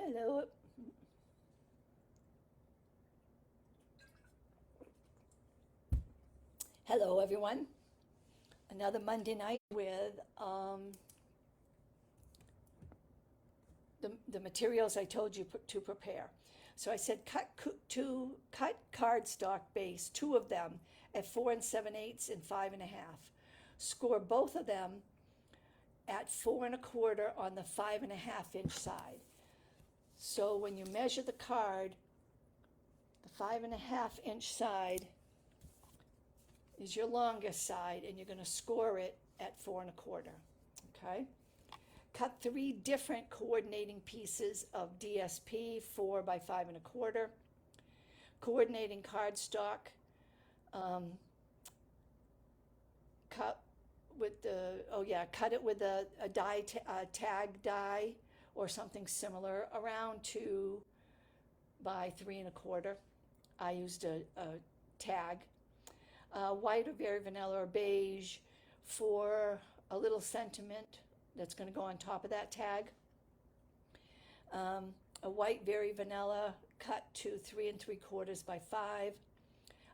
Hello. Hello, everyone. Another Monday night with the materials I told you to prepare. So I said cut cardstock base, two of them at 4 7/8 and 5 1/2. Score both of them at 4 1/4 on the 5 1/2 inch side. So when you measure the card, the 5 1/2 inch side is your longest side, and you're going to score it at 4 1/4. Okay? Cut three different coordinating pieces of DSP 4 by 5 1/4. Coordinating cardstock, cut cut it with a tag die or something similar, around 2 by 3 1/4. I used a tag. White or very vanilla or beige for a little sentiment that's going to go on top of that tag. A white very vanilla cut to 3 3/4 by 5.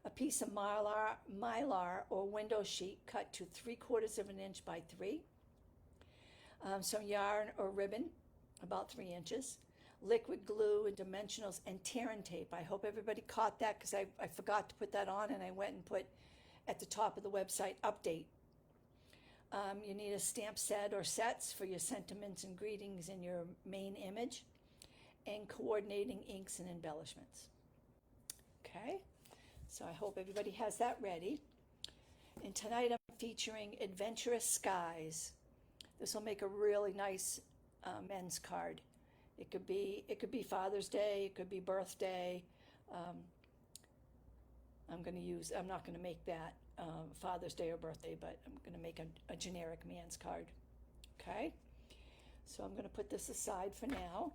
A piece of mylar or window sheet cut to 3/4 of an inch by 3. Some yarn or ribbon, about 3 inches. Liquid glue and dimensionals and tear and tape. I hope everybody caught that because I forgot to put that on, and I went and put at the top of the website update. You need a stamp set or sets for your sentiments and greetings in your main image, and coordinating inks and embellishments. Okay, so I hope everybody has that ready. And tonight I'm featuring Adventurous Skies. This will make a really nice men's card. It could be Father's Day, it could be birthday. I'm not going to make that Father's Day or birthday, but I'm going to make a generic man's card. Okay? So I'm going to put this aside for now.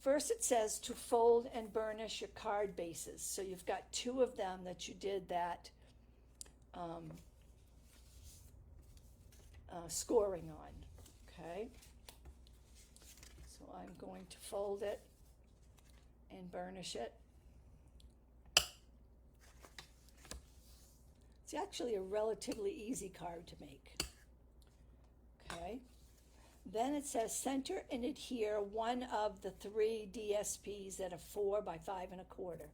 First, it says to fold and burnish your card bases. So you've got two of them that you did that scoring on. Okay? So I'm going to fold it and burnish it. It's actually a relatively easy card to make. Okay. Then it says center and adhere one of the three DSPs that are 4 by 5 1/4.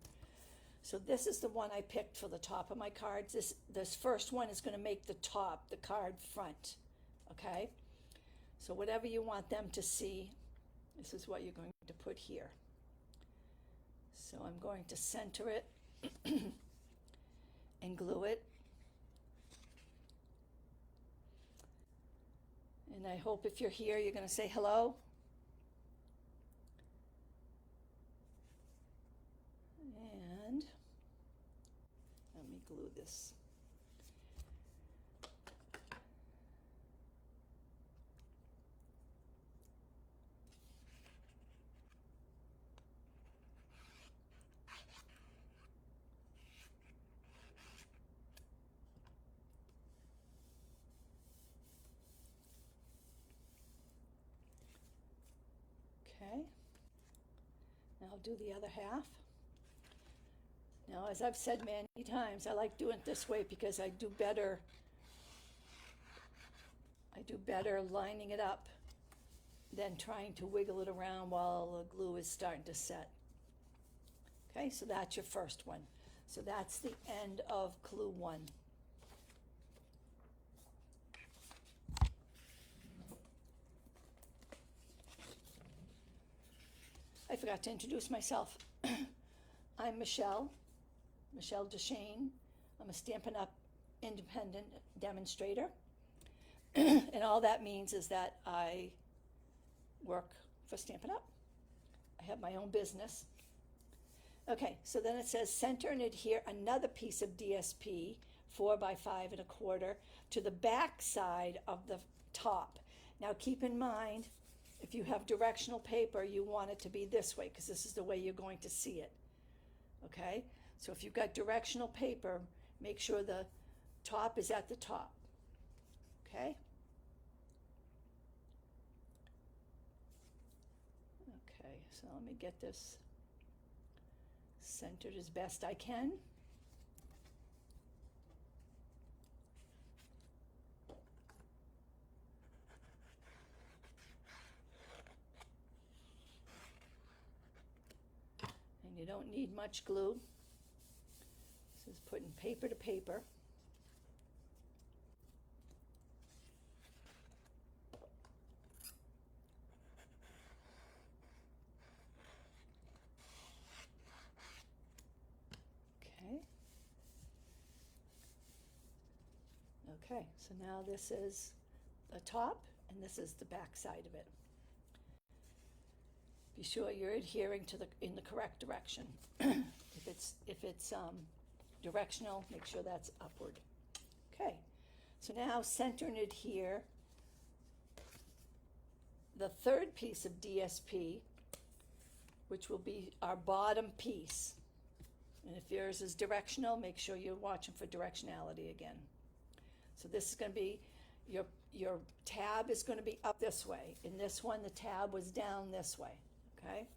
So this is the one I picked for the top of my cards. This first one is going to make the top, the card front. Okay. So whatever you want them to see, this is what you're going to put here. So I'm going to center it and glue it. And I hope if you're here, you're going to say hello. And let me glue this. Okay. Now I'll do the other half. Now, as I've said many times, I like doing it this way because I do better lining it up than trying to wiggle it around while the glue is starting to set. Okay, so that's your first one. So that's the end of clue 1. I forgot to introduce myself. I'm Michelle Deshane. I'm a Stampin' Up! Independent demonstrator. And all that means is that I work for Stampin' Up! I have my own business. Okay, so then it says center and adhere another piece of DSP 4 by 5 1/4 to the back side of the top. Now keep in mind, if you have directional paper, you want it to be this way because this is the way you're going to see it. Okay, so if you've got directional paper, make sure the top is at the top. Okay. So let me get this centered as best I can. And you don't need much glue. This is putting paper to paper. Okay. Okay, so now this is the top and this is the back side of it. Be sure you're adhering to in the correct direction. If it's directional, make sure that's upward. Okay, so now center and adhere the third piece of DSP, which will be our bottom piece. And if yours is directional, make sure you're watching for directionality again. So this is going to be, your tab is going to be up this way. In this one, the tab was down this way, okay?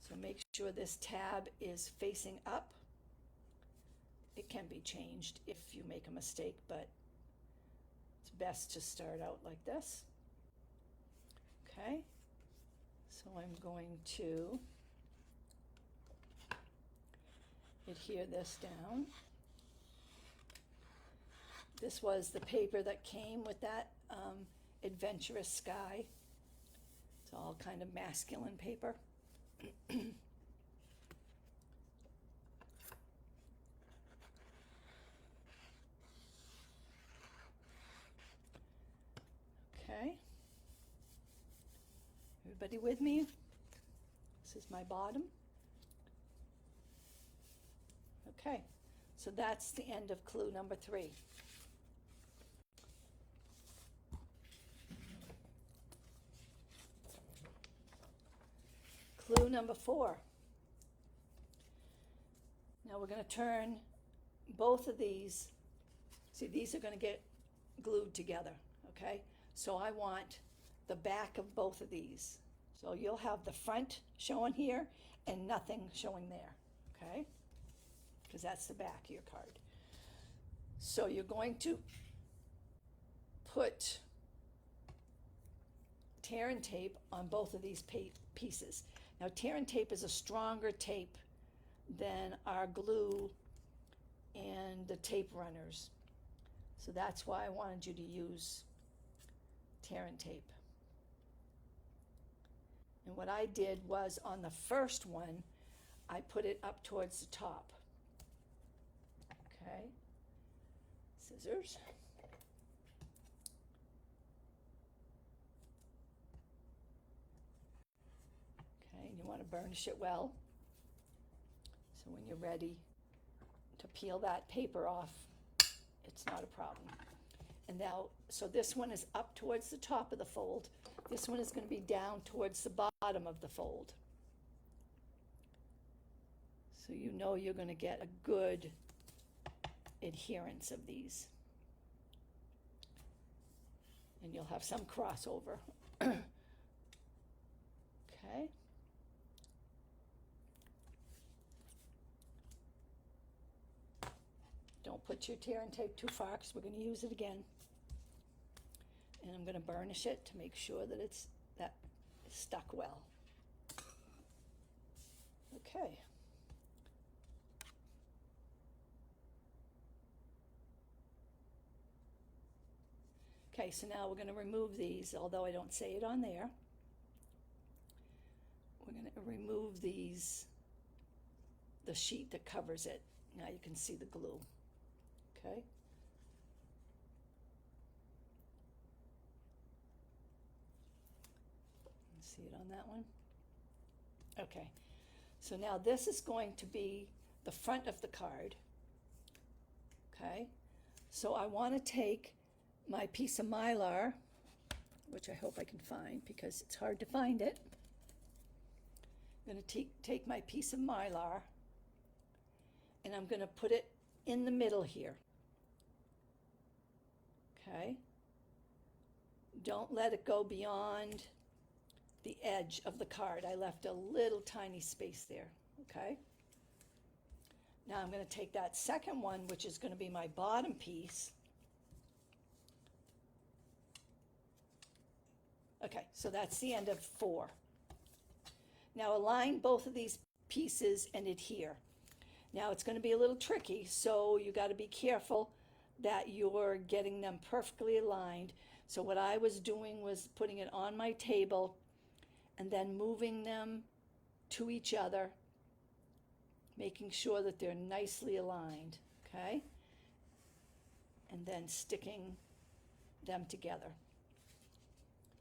So make sure this tab is facing up. It can be changed if you make a mistake, but it's best to start out like this. Okay, so I'm going to adhere this down. This was the paper that came with that Adventurous Sky. It's all kind of masculine paper. Okay. Everybody with me? This is my bottom. Okay, so that's the end of clue number 3. Clue number 4. Now we're going to turn both of these. See, these are going to get glued together, okay? So I want the back of both of these. So you'll have the front showing here and nothing showing there, okay? Because that's the back of your card. So you're going to put tear and tape on both of these pieces. Now tear and tape is a stronger tape than our glue and the tape runners. So that's why I wanted you to use tear and tape. And what I did was on the first one, I put it up towards the top. Okay, scissors. Okay, and you want to burnish it well. So when you're ready to peel that paper off, it's not a problem. And now, so this one is up towards the top of the fold. This one is going to be down towards the bottom of the fold. So you know you're going to get a good adherence of these. And you'll have some crossover. Okay. Don't put your tear and tape too far because we're going to use it again. And I'm going to burnish it to make sure that it's stuck well. Okay. Okay, so now we're going to remove these, although I don't say it on there. We're going to remove these, the sheet that covers it. Now you can see the glue. Okay. See it on that one? Okay, so now this is going to be the front of the card. Okay, so I want to take my piece of Mylar, which I hope I can find because it's hard to find it. I'm going to take my piece of Mylar and I'm going to put it in the middle here. Okay, don't let it go beyond the edge of the card. I left a little tiny space there, okay? Now I'm going to take that second one, which is going to be my bottom piece. Okay, so that's the end of 4. Now align both of these pieces and adhere. Now it's going to be a little tricky, so you got to be careful that you're getting them perfectly aligned. So what I was doing was putting it on my table and then moving them to each other, making sure that they're nicely aligned, okay? And then sticking them together.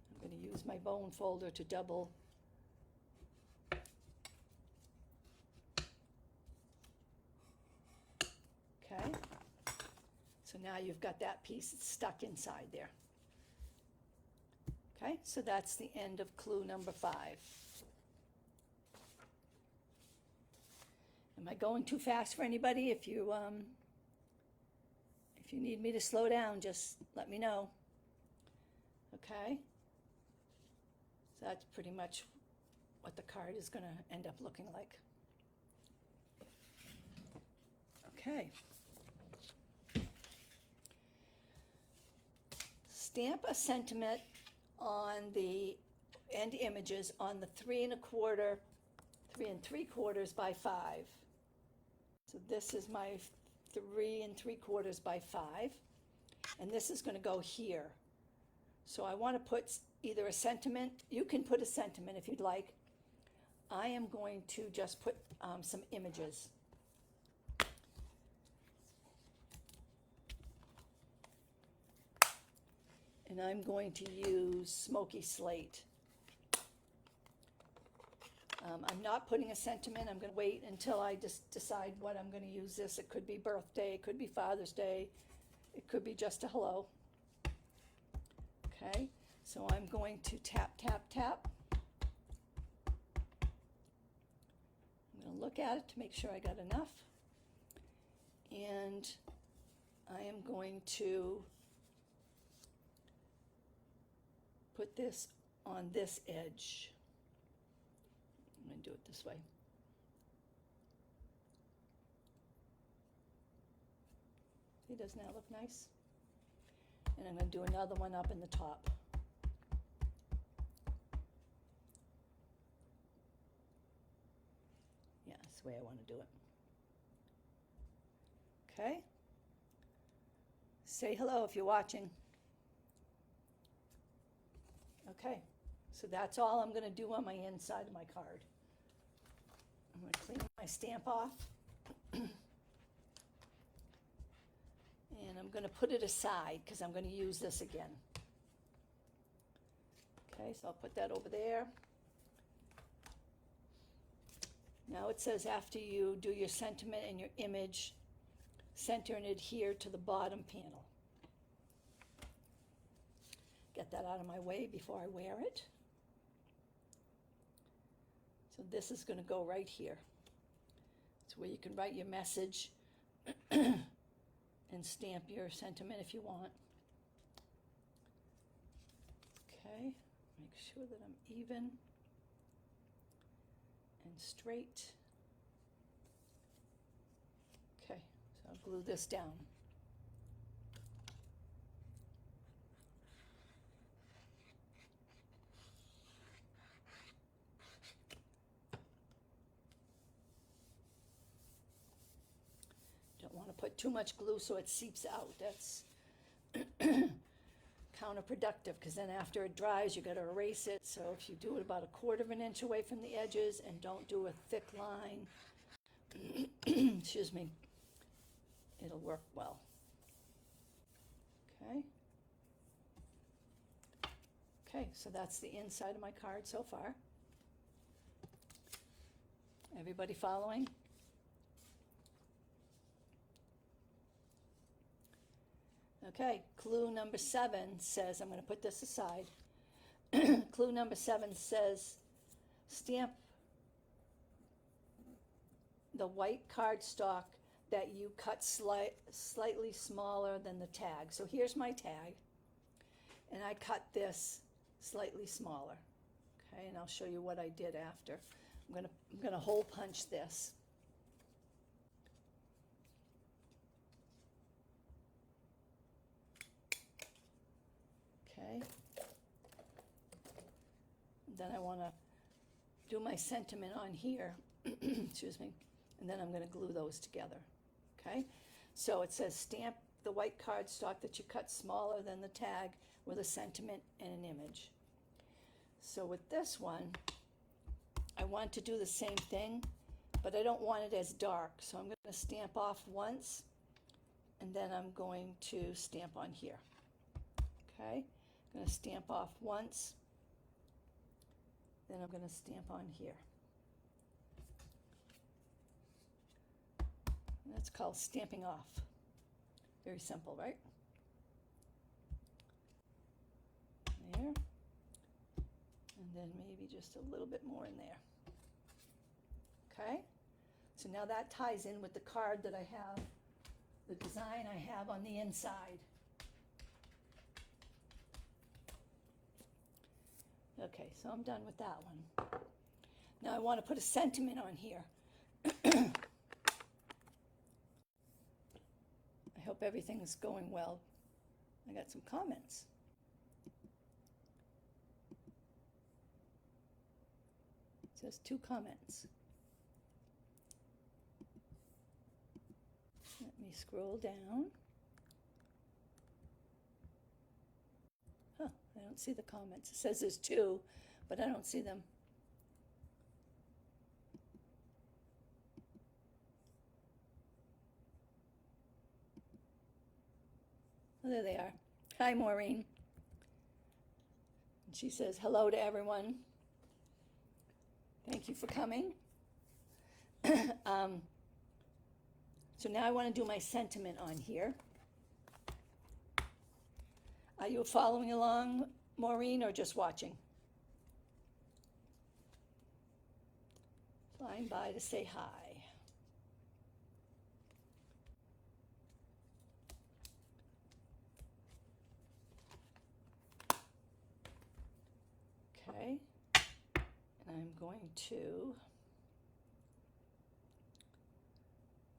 I'm going to use my bone folder to double. Okay, so now you've got that piece stuck inside there. Okay, so that's the end of clue number 5. Am I going too fast for anybody? If you need me to slow down, just let me know. Okay, so that's pretty much what the card is going to end up looking like. Okay. Stamp a sentiment on the end images on the 3 3/4 by 5. So this is my 3 3/4 by 5, and this is going to go here. So I want to put either a sentiment. You can put a sentiment if you'd like. I am going to just put some images. And I'm going to use Smoky Slate. I'm not putting a sentiment. I'm going to wait until I just decide what I'm going to use this. It could be birthday, it could be Father's Day, it could be just a hello. Okay, so I'm going to tap, tap, tap. I'm going to look at it to make sure I got enough. And I am going to put this on this edge. I'm going to do it this way. See, doesn't that look nice? And I'm going to do another one up in the top. Yeah, that's the way I want to do it. Okay? Say hello if you're watching. Okay, so that's all I'm going to do on my inside of my card. I'm going to clean my stamp off. And I'm going to put it aside because I'm going to use this again. Okay, so I'll put that over there. Now it says after you do your sentiment and your image, center and adhere to the bottom panel. Get that out of my way before I wear it. So this is going to go right here. It's where you can write your message and stamp your sentiment if you want. Okay, make sure that I'm even and straight. Okay, so I'll glue this down. Don't want to put too much glue so it seeps out. That's counterproductive because then after it dries you got to erase it. So if you do it about 1/4 inch away from the edges and don't do a thick line, excuse me, it'll work well. Okay. Okay, so that's the inside of my card so far. Everybody following? Okay, clue number 7 says, I'm going to put this aside. Clue number 7 says, stamp the white cardstock that you cut slightly smaller than the tag. So here's my tag, and I cut this slightly smaller, Okay, and I'll show you what I did after. I'm gonna hole punch this. Okay. Then I want to do my sentiment on here, excuse me, and then I'm going to glue those together. Okay, so it says stamp the white cardstock that you cut smaller than the tag with a sentiment and an image. So with this one, I want to do the same thing, but I don't want it as dark. So I'm going to stamp off once, and then I'm going to stamp on here. Okay, I'm going to stamp off once, then I'm going to stamp on here. And that's called stamping off. Very simple, right? There. And then maybe just a little bit more in there. Okay? So now that ties in with the card that I have, the design I have on the inside. Okay, so I'm done with that one. Now I want to put a sentiment on here. I hope everything's going well. I got some comments. It says 2 comments. Let me scroll down. Huh, I don't see the comments. It says there's 2, but I don't see them. Oh, there they are. Hi, Maureen. She says hello to everyone. Thank you for coming. So now I want to do my sentiment on here. Are you following along, Maureen, or just watching? Flying by to say hi. Okay, and I'm going to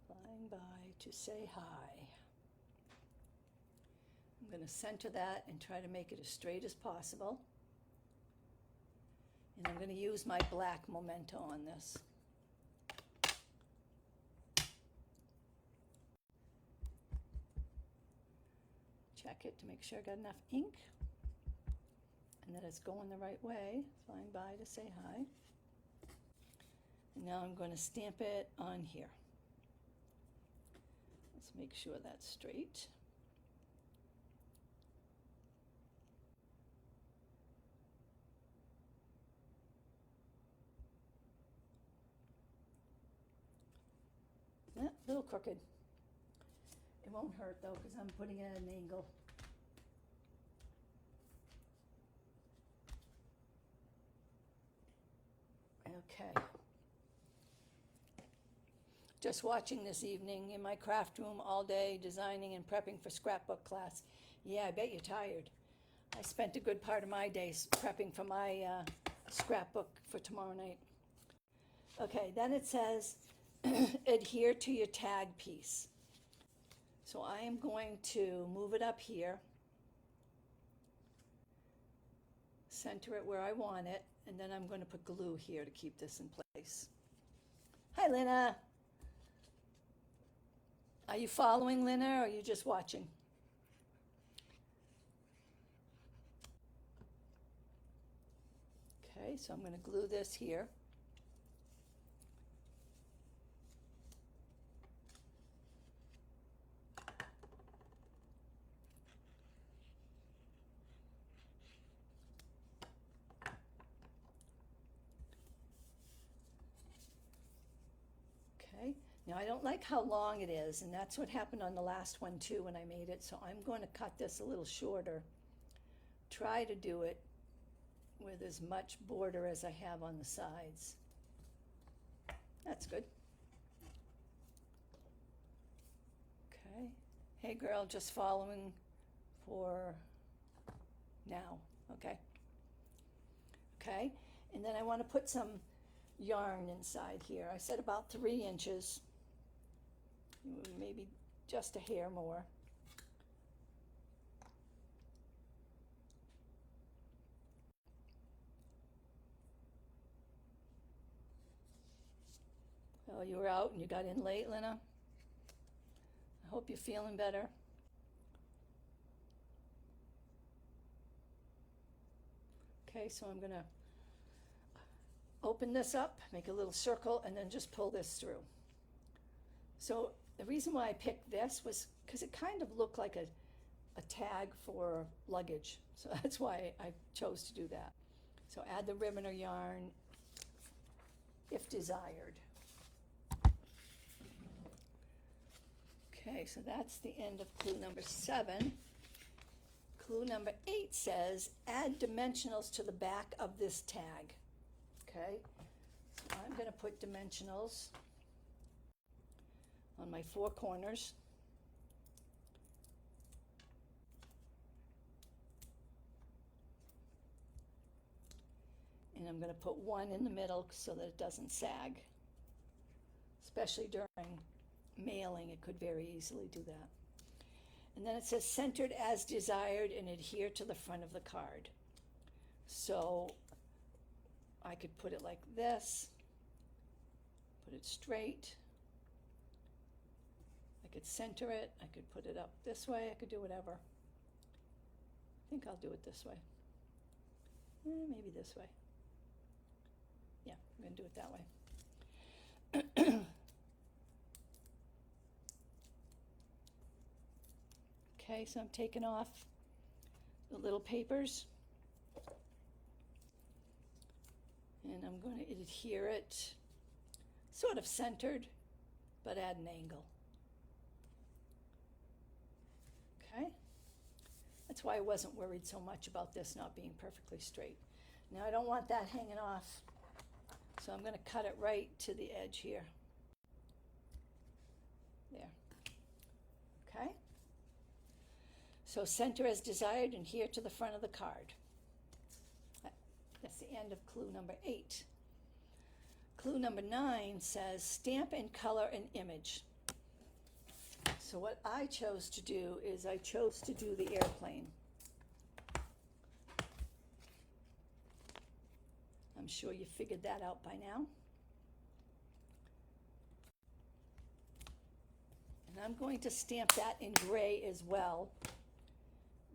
flying by to say hi. I'm going to center that and try to make it as straight as possible. And I'm going to use my black memento on this. Check it to make sure I got enough ink and that it's going the right way. Flying by to say hi. And now I'm going to stamp it on here. Let's make sure that's straight. A little crooked. It won't hurt though because I'm putting it at an angle. Okay. Just watching this evening in my craft room all day, designing and prepping for scrapbook class. Yeah, I bet you're tired. I spent a good part of my days prepping for my scrapbook for tomorrow night. Okay, then it says adhere to your tag piece. So I am going to move it up here, center it where I want it, and then I'm going to put glue here to keep this in place. Hi, Lena. Are you following, Lena, or are you just watching? Okay, so I'm going to glue this here. Okay, now I don't like how long it is, and that's what happened on the last one too when I made it, so I'm going to cut this a little shorter. Try to do it with as much border as I have on the sides. That's good. Okay. Hey girl, just following for now. Okay. Okay. And then I want to put some yarn inside here. I said about 3 inches, maybe just a hair more. Oh, you were out and you got in late, Lena? I hope you're feeling better. Okay, so I'm gonna open this up, make a little circle, and then just pull this through. So the reason why I picked this was because it kind of looked like a tag for luggage. So that's why I chose to do that. So add the ribbon or yarn if desired. Okay, so that's the end of clue number 7. Clue number 8 says, add dimensionals to the back of this tag. Okay, so I'm going to put dimensionals on my 4 corners. And I'm going to put 1 in the middle so that it doesn't sag. Especially during mailing, it could very easily do that. And then it says centered as desired and adhere to the front of the card. So I could put it like this, put it straight. I could center it, I could put it up this way, I could do whatever. I think I'll do it this way. Maybe this way. Yeah, I'm gonna do it that way. Okay, so I'm taking off the little papers and I'm going to adhere it sort of centered, but at an angle. Okay, that's why I wasn't worried so much about this not being perfectly straight. Now I don't want that hanging off, so I'm going to cut it right to the edge here. There. Okay. So center as desired and adhere to the front of the card. That's the end of clue number 8. Clue number 9 says stamp and color an image. So what I chose to do is I chose to do the airplane. I'm sure you figured that out by now. And I'm going to stamp that in gray as well,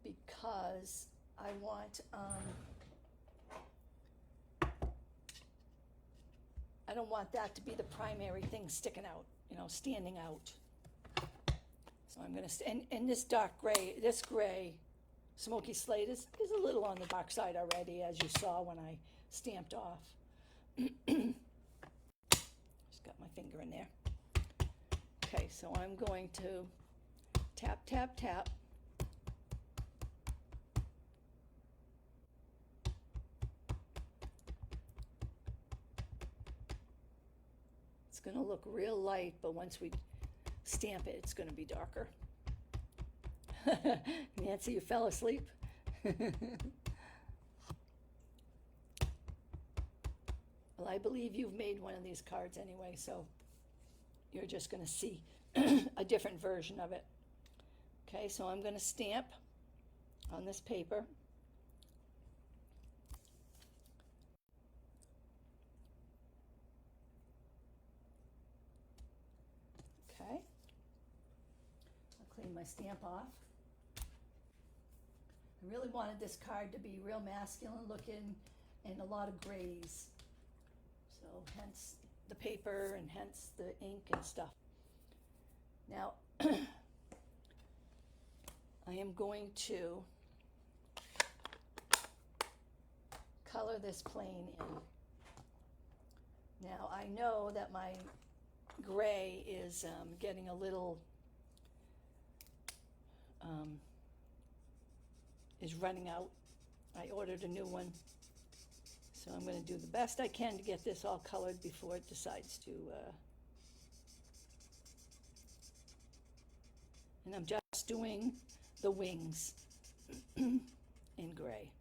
because I want, I don't want that to be the primary thing sticking out, standing out. So I'm going to, and this dark gray, this gray smoky slate is a little on the dark side already, as you saw when I stamped off. Just got my finger in there. Okay, so I'm going to tap, tap, tap. It's going to look real light, but once we stamp it, it's going to be darker. Nancy, you fell asleep? Well, I believe you've made one of these cards anyway, so you're just going to see a different version of it. Okay, so I'm going to stamp on this paper. Okay, I'll clean my stamp off. I really wanted this card to be real masculine looking and a lot of grays. So hence the paper and hence the ink and stuff. Now, I am going to color this plane in. Now, I know that my gray is getting a little, is running out. I ordered a new one. So I'm going to do the best I can to get this all colored before it decides to, and I'm just doing the wings in gray.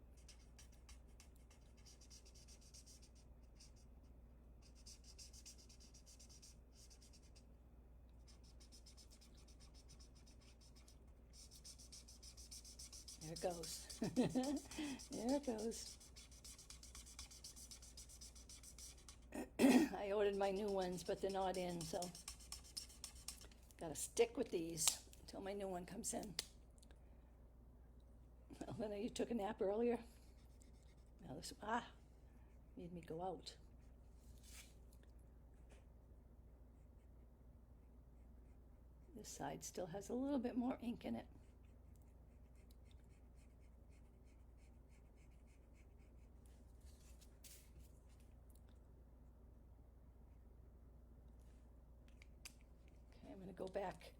it goes. There it goes. I ordered my new ones, but they're not in, so gotta stick with these until my new one comes in. Well, then you took a nap earlier. Now this, made me go out. This side still has a little bit more ink in it. Okay, I'm going to go back.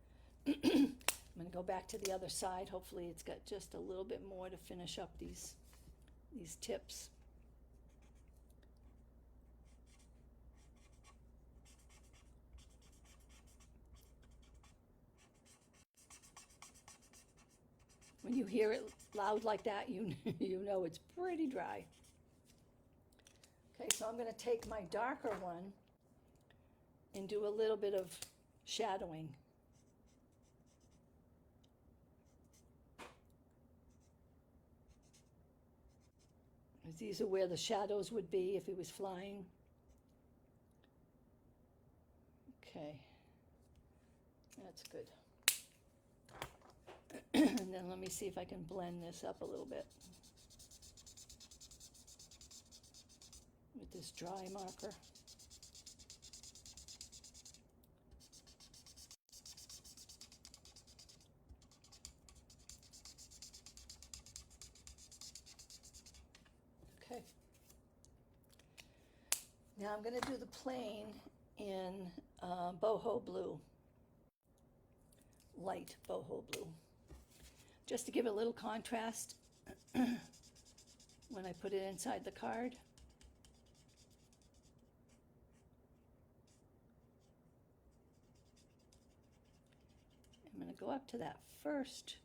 I'm going to go back to the other side. Hopefully it's got just a little bit more to finish up these tips. When you hear it loud like that, you know it's pretty dry. Okay, so I'm going to take my darker one and do a little bit of shadowing. These are where the shadows would be if he was flying. Okay, that's good. And then let me see if I can blend this up a little bit with this dry marker. Okay. Now I'm going to do the plane in boho blue, light boho blue, just to give it a little contrast when I put it inside the card. I'm going to go up to that first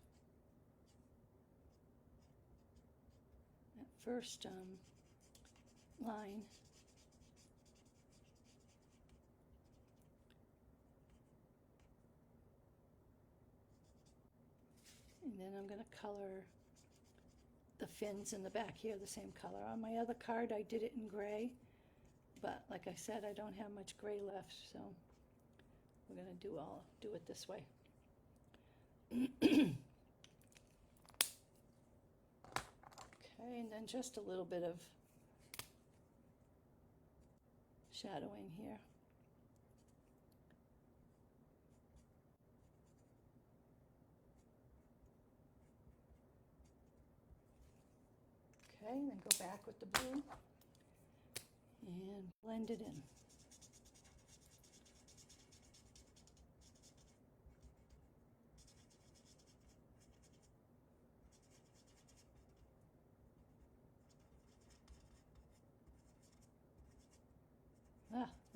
line. And then I'm going to color the fins in the back here the same color. On my other card I did it in gray, but like I said, I don't have much gray left, so we're going to do it this way. Okay, and then just a little bit of shadowing here. Okay, then go back with the blue and blend it in.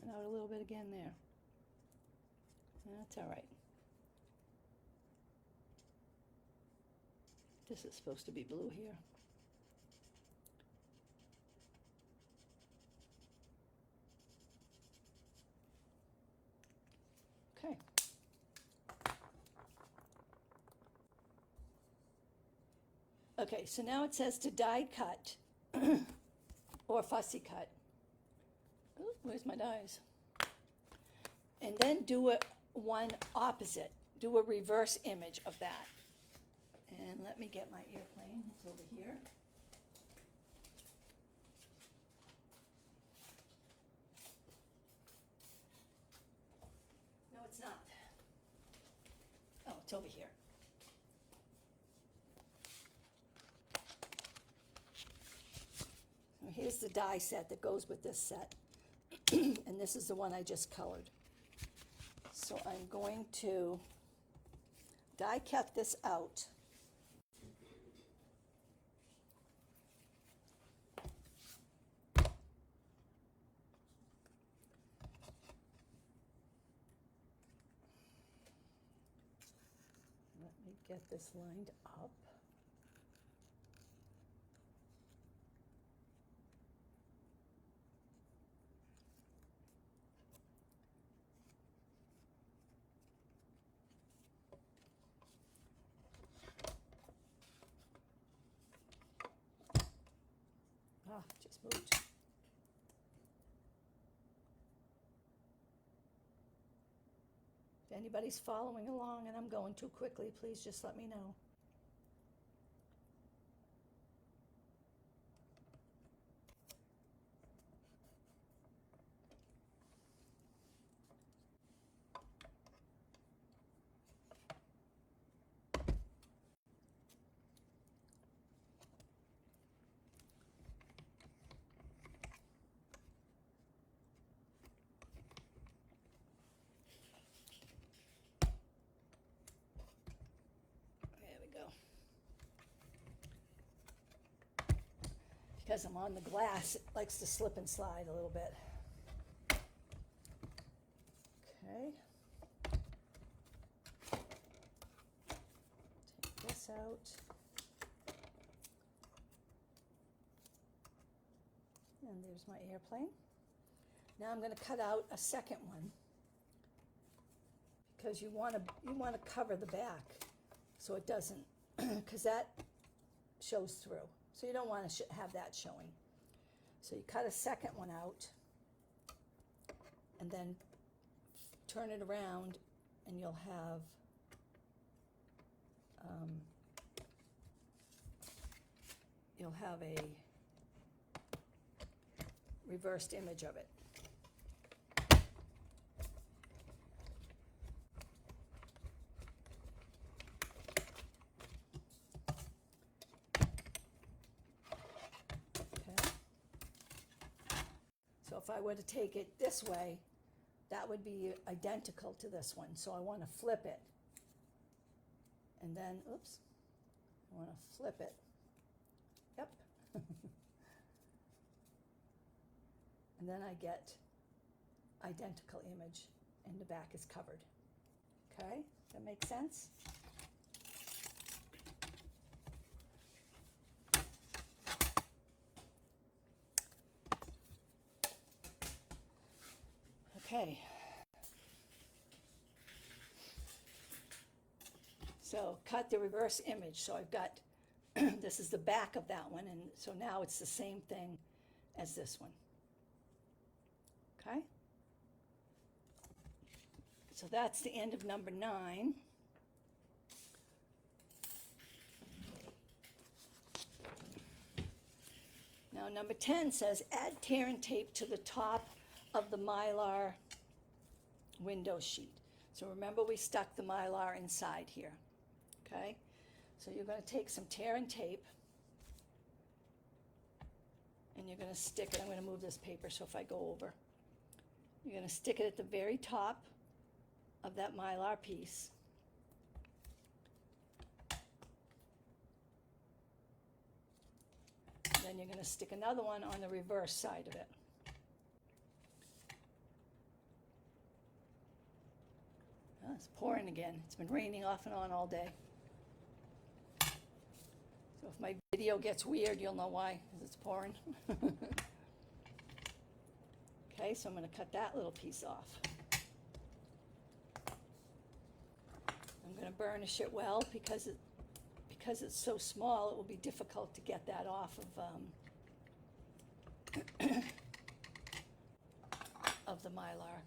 Went out a little bit again there. That's all right. This is supposed to be blue here. Okay. Okay, so now it says to die cut or fussy cut. Ooh, where's my dies? And then do one opposite. Do a reverse image of that. And let me get my airplane. It's over here. No, it's not. Oh, it's over here. So here's the die set that goes with this set. And this is the one I just colored. So I'm going to die cut this out. Let me get this lined up. Just moved. If anybody's following along and I'm going too quickly, please just let me know. There we go. Because I'm on the glass, it likes to slip and slide a little bit. Okay. Take this out. And there's my airplane. Now I'm going to cut out a second one because you want to cover the back so it doesn't, because that shows through. So you don't want to have that showing. So you cut a second one out and then turn it around and you'll have a reversed image of it. Okay. So if I were to take it this way, that would be identical to this one. So I want to flip it. And then, oops, I want to flip it. Yep. And then I get identical image and the back is covered. Okay, does that make sense? Okay. So cut the reverse image. So I've got, this is the back of that one, and so now it's the same thing as this one. Okay? So that's the end of number 9. Now number 10 says add tear and tape to the top of the Mylar window sheet. So remember we stuck the Mylar inside here. Okay? So you're going to take some tear and tape and you're going to stick it. I'm going to move this paper so if I go over. You're going to stick it at the very top of that Mylar piece. Then you're going to stick another one on the reverse side of it. Oh, it's pouring again. It's been raining off and on all day. So if my video gets weird, you'll know why, because it's pouring. Okay, so I'm going to cut that little piece off. I'm going to burnish it well because it's so small, it will be difficult to get that off of the Mylar.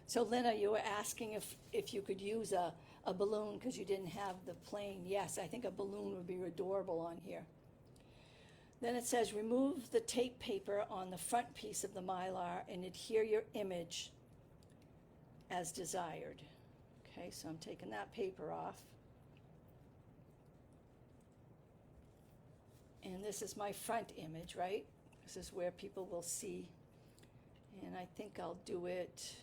So Lena, you were asking if you could use a balloon because you didn't have the plane. Yes, I think a balloon would be adorable on here. Then it says remove the tape paper on the front piece of the Mylar and adhere your image as desired. Okay, so I'm taking that paper off. And this is my front image, right? This is where people will see. And I think I'll do it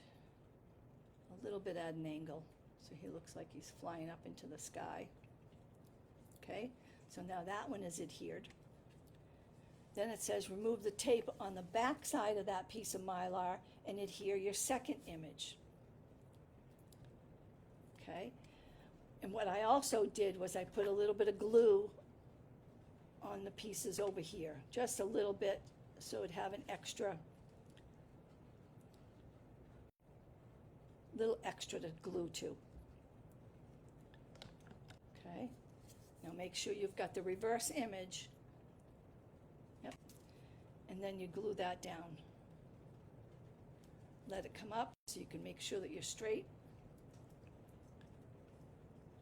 a little bit at an angle. So he looks like he's flying up into the sky. Okay, so now that one is adhered. Then it says remove the tape on the back side of that piece of Mylar and adhere your second image. Okay, and what I also did was I put a little bit of glue on the pieces over here, just a little bit, so it'd have an little extra to glue to. Okay, now make sure you've got the reverse image. Yep. and then you glue that down. Let it come up so you can make sure that you're straight.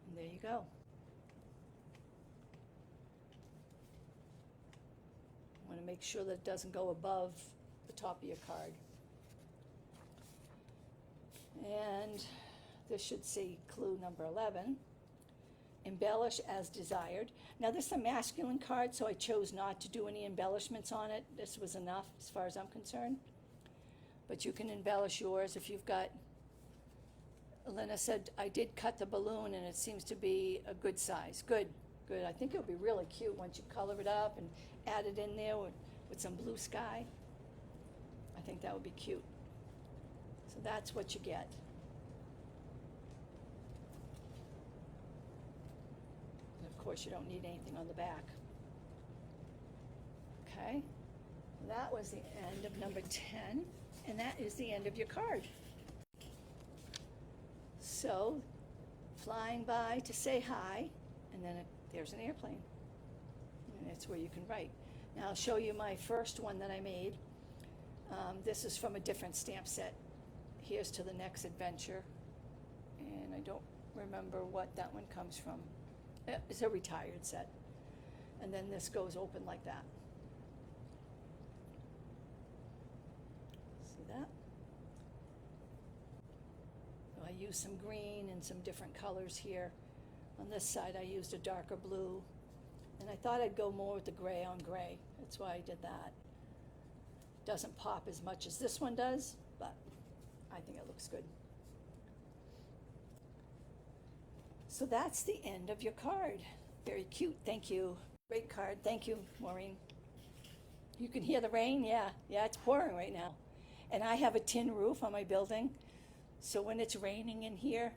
And there you go. Want to make sure that it doesn't go above the top of your card. And this should say clue number 11. Embellish as desired. Now this is a masculine card, so I chose not to do any embellishments on it. This was enough as far as I'm concerned. But you can embellish yours if you've got, Elena said, I did cut the balloon and it seems to be a good size. Good, good. I think it'll be really cute once you color it up and add it in there with some blue sky. I think that would be cute. So that's what you get. And of course, you don't need anything on the back. Okay, that was the end of number 10, and that is the end of your card. So, flying by to say hi, and then there's an airplane. And that's where you can write. Now I'll show you my first one that I made. This is from a different stamp set. Here's to the next adventure. And I don't remember what that one comes from. It's a retired set. And then this goes open like that. See that? So I used some green and some different colors here. On this side I used a darker blue. And I thought I'd go more with the gray on gray. That's why I did that. Doesn't pop as much as this one does, but I think it looks good. So that's the end of your card. Very cute, thank you. Great card, thank you, Maureen. You can hear the rain, yeah, it's pouring right now. And I have a tin roof on my building, so when it's raining in here,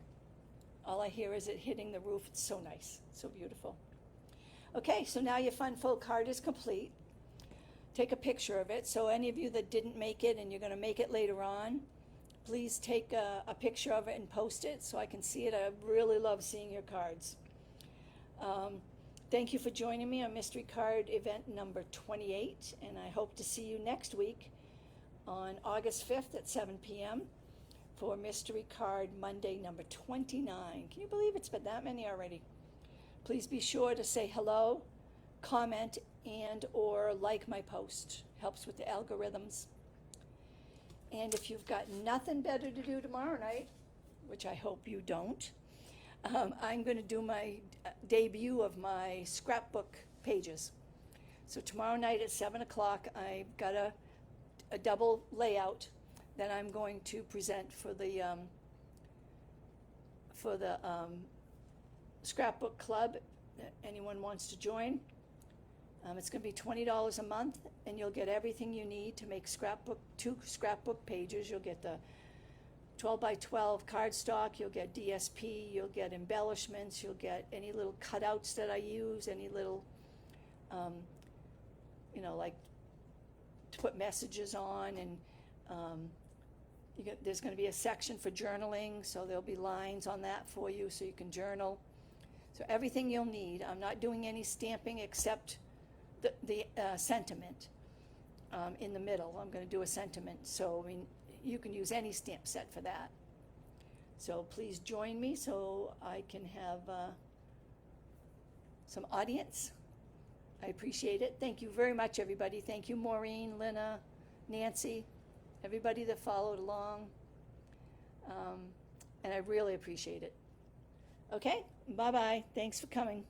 all I hear is it hitting the roof. It's so nice, so beautiful. Okay, so now your fun full card is complete. Take a picture of it. So any of you that didn't make it and you're gonna make it later on, please take a picture of it and post it so I can see it. I really love seeing your cards. Thank you for joining me on Mystery Card event number 28, and I hope to see you next week on August 5th at 7 p.m. for Mystery Card Monday number 29. Can you believe it's been that many already? Please be sure to say hello, comment, and or like my post. Helps with the algorithms. And if you've got nothing better to do tomorrow night, which I hope you don't, I'm going to do my debut of my scrapbook pages. So tomorrow night at 7 o'clock, I've got a double layout that I'm going to present for the scrapbook club. Anyone wants to join? It's going to be $20 a month, and you'll get everything you need to make two scrapbook pages. You'll get the 12 by 12 cardstock, you'll get DSP, you'll get embellishments, you'll get any little cutouts that I use, any little, like to put messages on, and there's going to be a section for journaling, so there'll be lines on that for you so you can journal. So everything you'll need. I'm not doing any stamping except the sentiment in the middle. I'm going to do a sentiment, so I mean you can use any stamp set for that. So please join me so I can have some audience. I appreciate it. Thank you very much, everybody. Thank you, Maureen, Lena, Nancy, everybody that followed along, and I really appreciate it. Okay, bye-bye. Thanks for coming.